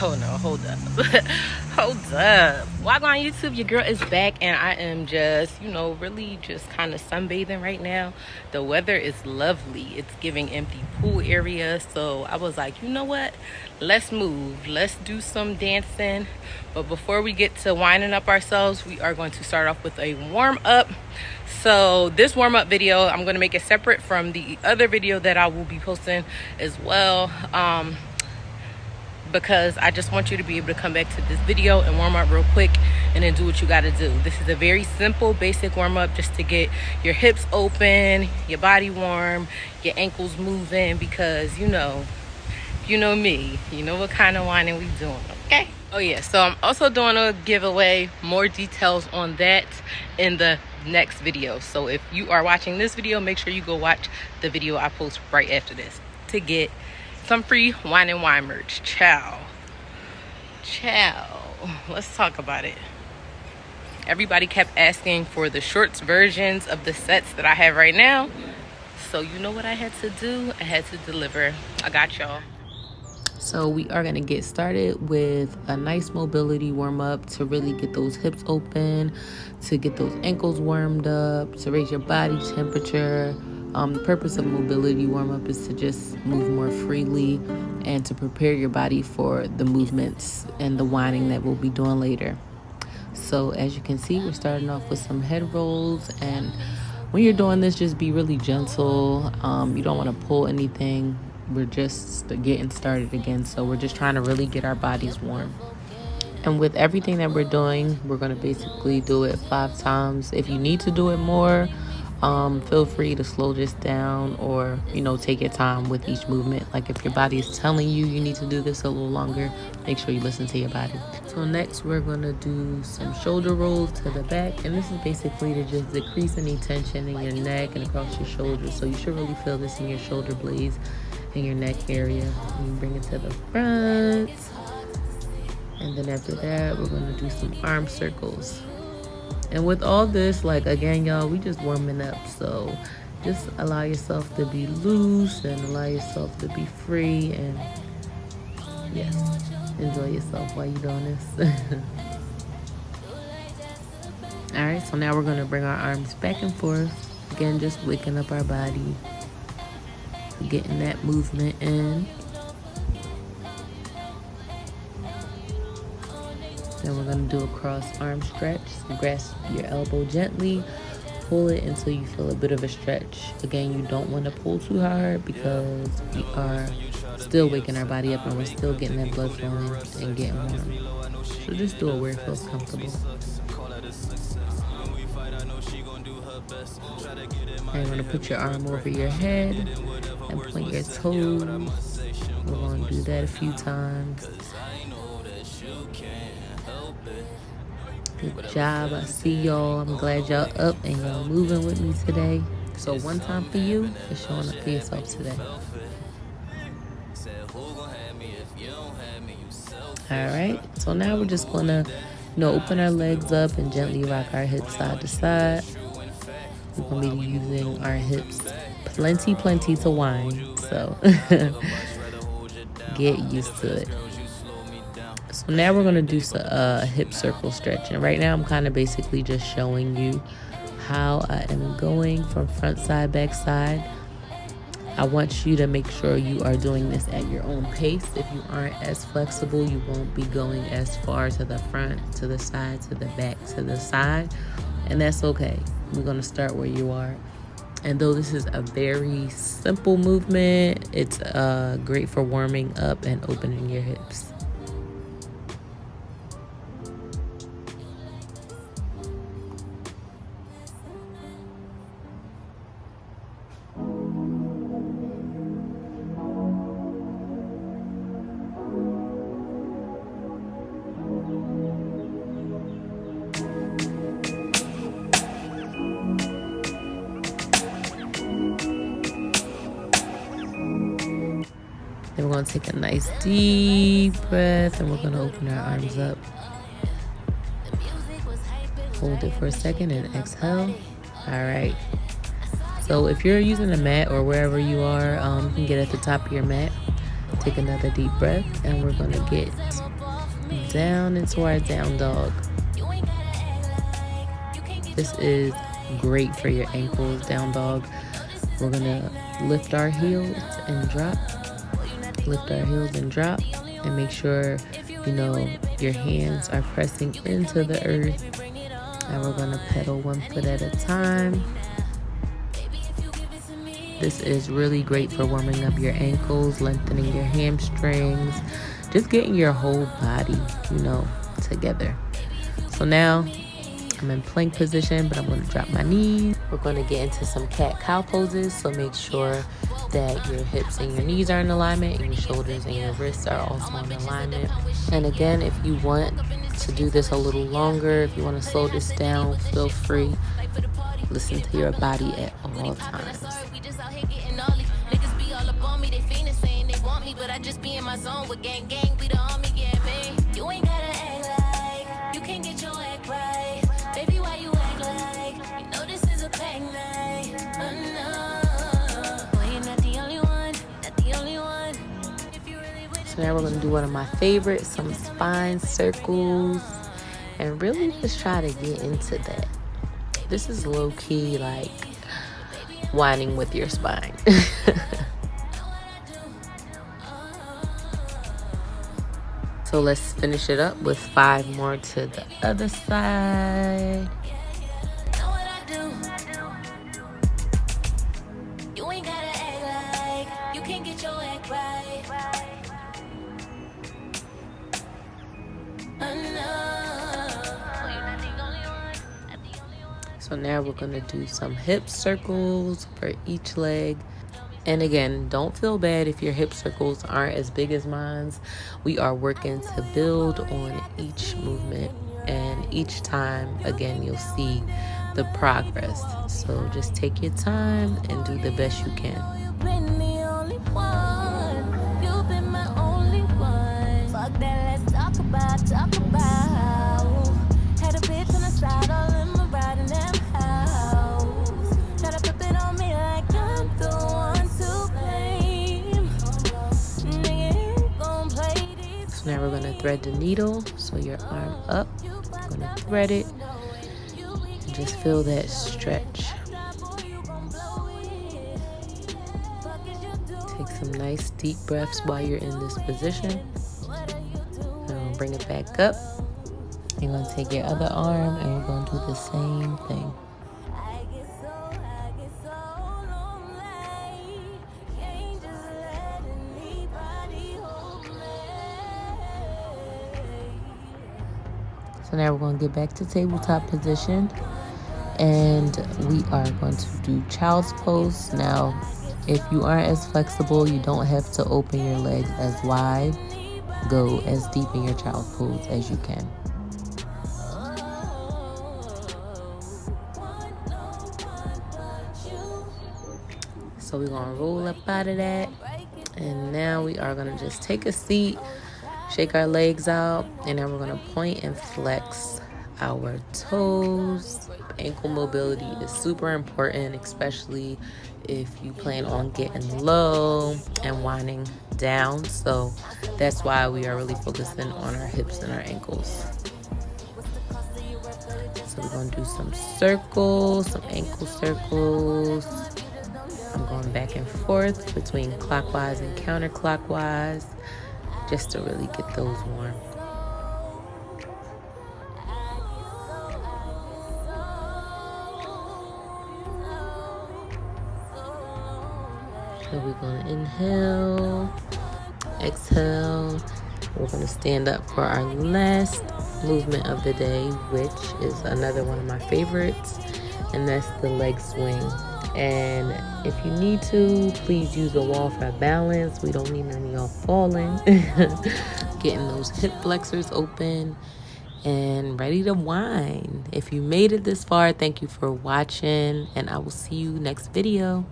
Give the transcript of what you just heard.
Oh no, hold up. Hold up. While on YouTube, your girl is back and I am just, really just kind of sunbathing right now. The weather is lovely. It's giving empty pool area. So I was like, you know what? Let's move. Let's do some dancing. But before we get to winding up ourselves, we are going to start off with a warm up. So this warm-up video, I'm going to make it separate from the other video that I will be posting as well, because I just want you to be able to come back to this video and warm up real quick and then do what you got to do. This is a very simple, basic warm-up just to get your hips open, your body warm, your ankles moving, because you know me, you know what kind of whining we doing, okay? Oh yeah, so I'm also doing a giveaway. More details on that in the next video. So if you are watching this video, make sure you go watch the video I post right after this to get some free Whine and Whine merch. Ciao. Let's talk about it. Everybody kept asking for the shorts versions of the sets that I have right now. So you know what I had to do? I had to deliver. I got y'all. So we are going to get started with a nice mobility warm up to really get those hips open, to get those ankles warmed up, to raise your body temperature. The purpose of mobility warm up is to just move more freely and to prepare your body for the movements and the whining that we'll be doing later. So as you can see, we're starting off with some head rolls, and when you're doing this, just be really gentle. You don't want to pull anything. We're just getting started again, so we're just trying to really get our bodies warm. And with everything that we're doing, we're going to basically do it 5 times. If you need to do it more, feel free to slow this down, or take your time with each movement. Like if your body is telling you need to do this a little longer, make sure you listen to your body. So next we're going to do some shoulder rolls to the back, and this is basically to just decrease any tension in your neck and across your shoulders. So you should really feel this in your shoulder blades and your neck area. And you bring it to the front, and then after that we're going to do some arm circles. And with all this, like again y'all, we just warming up, so just allow yourself to be loose and allow yourself to be free, and yes, enjoy yourself while you're doing this. All right, so now we're going to bring our arms back and forth, again just waking up our body, getting that movement in. Then we're going to do a cross arm stretch. So grasp your elbow gently, pull it until you feel a bit of a stretch. Again, you don't want to pull too hard because we are still waking our body up and we're still getting that blood flowing and getting warm. So just do it where it feels comfortable. And you're going to put your arm over your head and point your toes. We're going to do that a few times. Good job. I see y'all. I'm glad y'all up and y'all moving with me today. So one time for you is showing up for yourself today. Alright, so now we're just gonna open our legs up and gently rock our hips side to side. We're gonna be using our hips plenty to whine, so get used to it. So now we're going to do a hip circle stretch. And right now I'm kind of basically just showing you how I am going from front side, back side. I want you to make sure you are doing this at your own pace. If you aren't as flexible, you won't be going as far to the front, to the side, to the back, to the side. And that's okay. We're going to start where you are. And though this is a very simple movement, it's great for warming up and opening your hips. Then we're going to take a nice deep breath and we're going to open our arms up. Hold it for a second and exhale. All right. So if you're using a mat or wherever you are, you can get at the top of your mat. Take another deep breath, and we're gonna get down into our down dog. This is great for your ankles, down dog. We're gonna lift our heels and drop, lift our heels and drop, and make sure, you know, your hands are pressing into the earth. And we're gonna pedal one foot at a time. This is really great for warming up your ankles, lengthening your hamstrings, just getting your whole body, you know, together. So now I'm in plank position, but I'm going to drop my knees. We're going to get into some cat-cow poses, so make sure that your hips and your knees are in alignment, and your shoulders and your wrists are also in alignment. And again, if you want to do this a little longer, if you want to slow this down, feel free. Listen to your body at all times. So now we're going to do one of my favorites, some spine circles, and really just try to get into that. This is low-key like whining with your spine. So let's finish it up with 5 more to the other side. So now we're going to do some hip circles for each leg. And again, don't feel bad if your hip circles aren't as big as mine. We are working to build on each movement. And each time, again, you'll see the progress. So just take your time and do the best you can. So now we're going to thread the needle. So your arm up, you're going to thread it. And just feel that stretch. Take some nice deep breaths while you're in this position. And bring it back up. You're going to take your other arm and we're going to do the same thing. So now we're going to get back to tabletop position, and we are going to do child's pose. Now, if you aren't as flexible, you don't have to open your legs as wide. Go as deep in your child's pose as you can. So we're going to roll up out of that, and now we are going to just take a seat. Shake our legs out, and then we're going to point and flex our toes. Ankle mobility is super important, especially if you plan on getting low and winding down. So that's why we are really focusing on our hips and our ankles. So we're going to do some circles, some ankle circles. I'm going back and forth between clockwise and counterclockwise, just to really get those warm. So we're going to inhale, exhale. We're going to stand up for our last movement of the day, which is another one of my favorites, and that's the leg swing. And if you need to, please use a wall for balance. We don't need none of y'all falling. Getting those hip flexors open and ready to whine. If you made it this far, thank you for watching, and I will see you next video.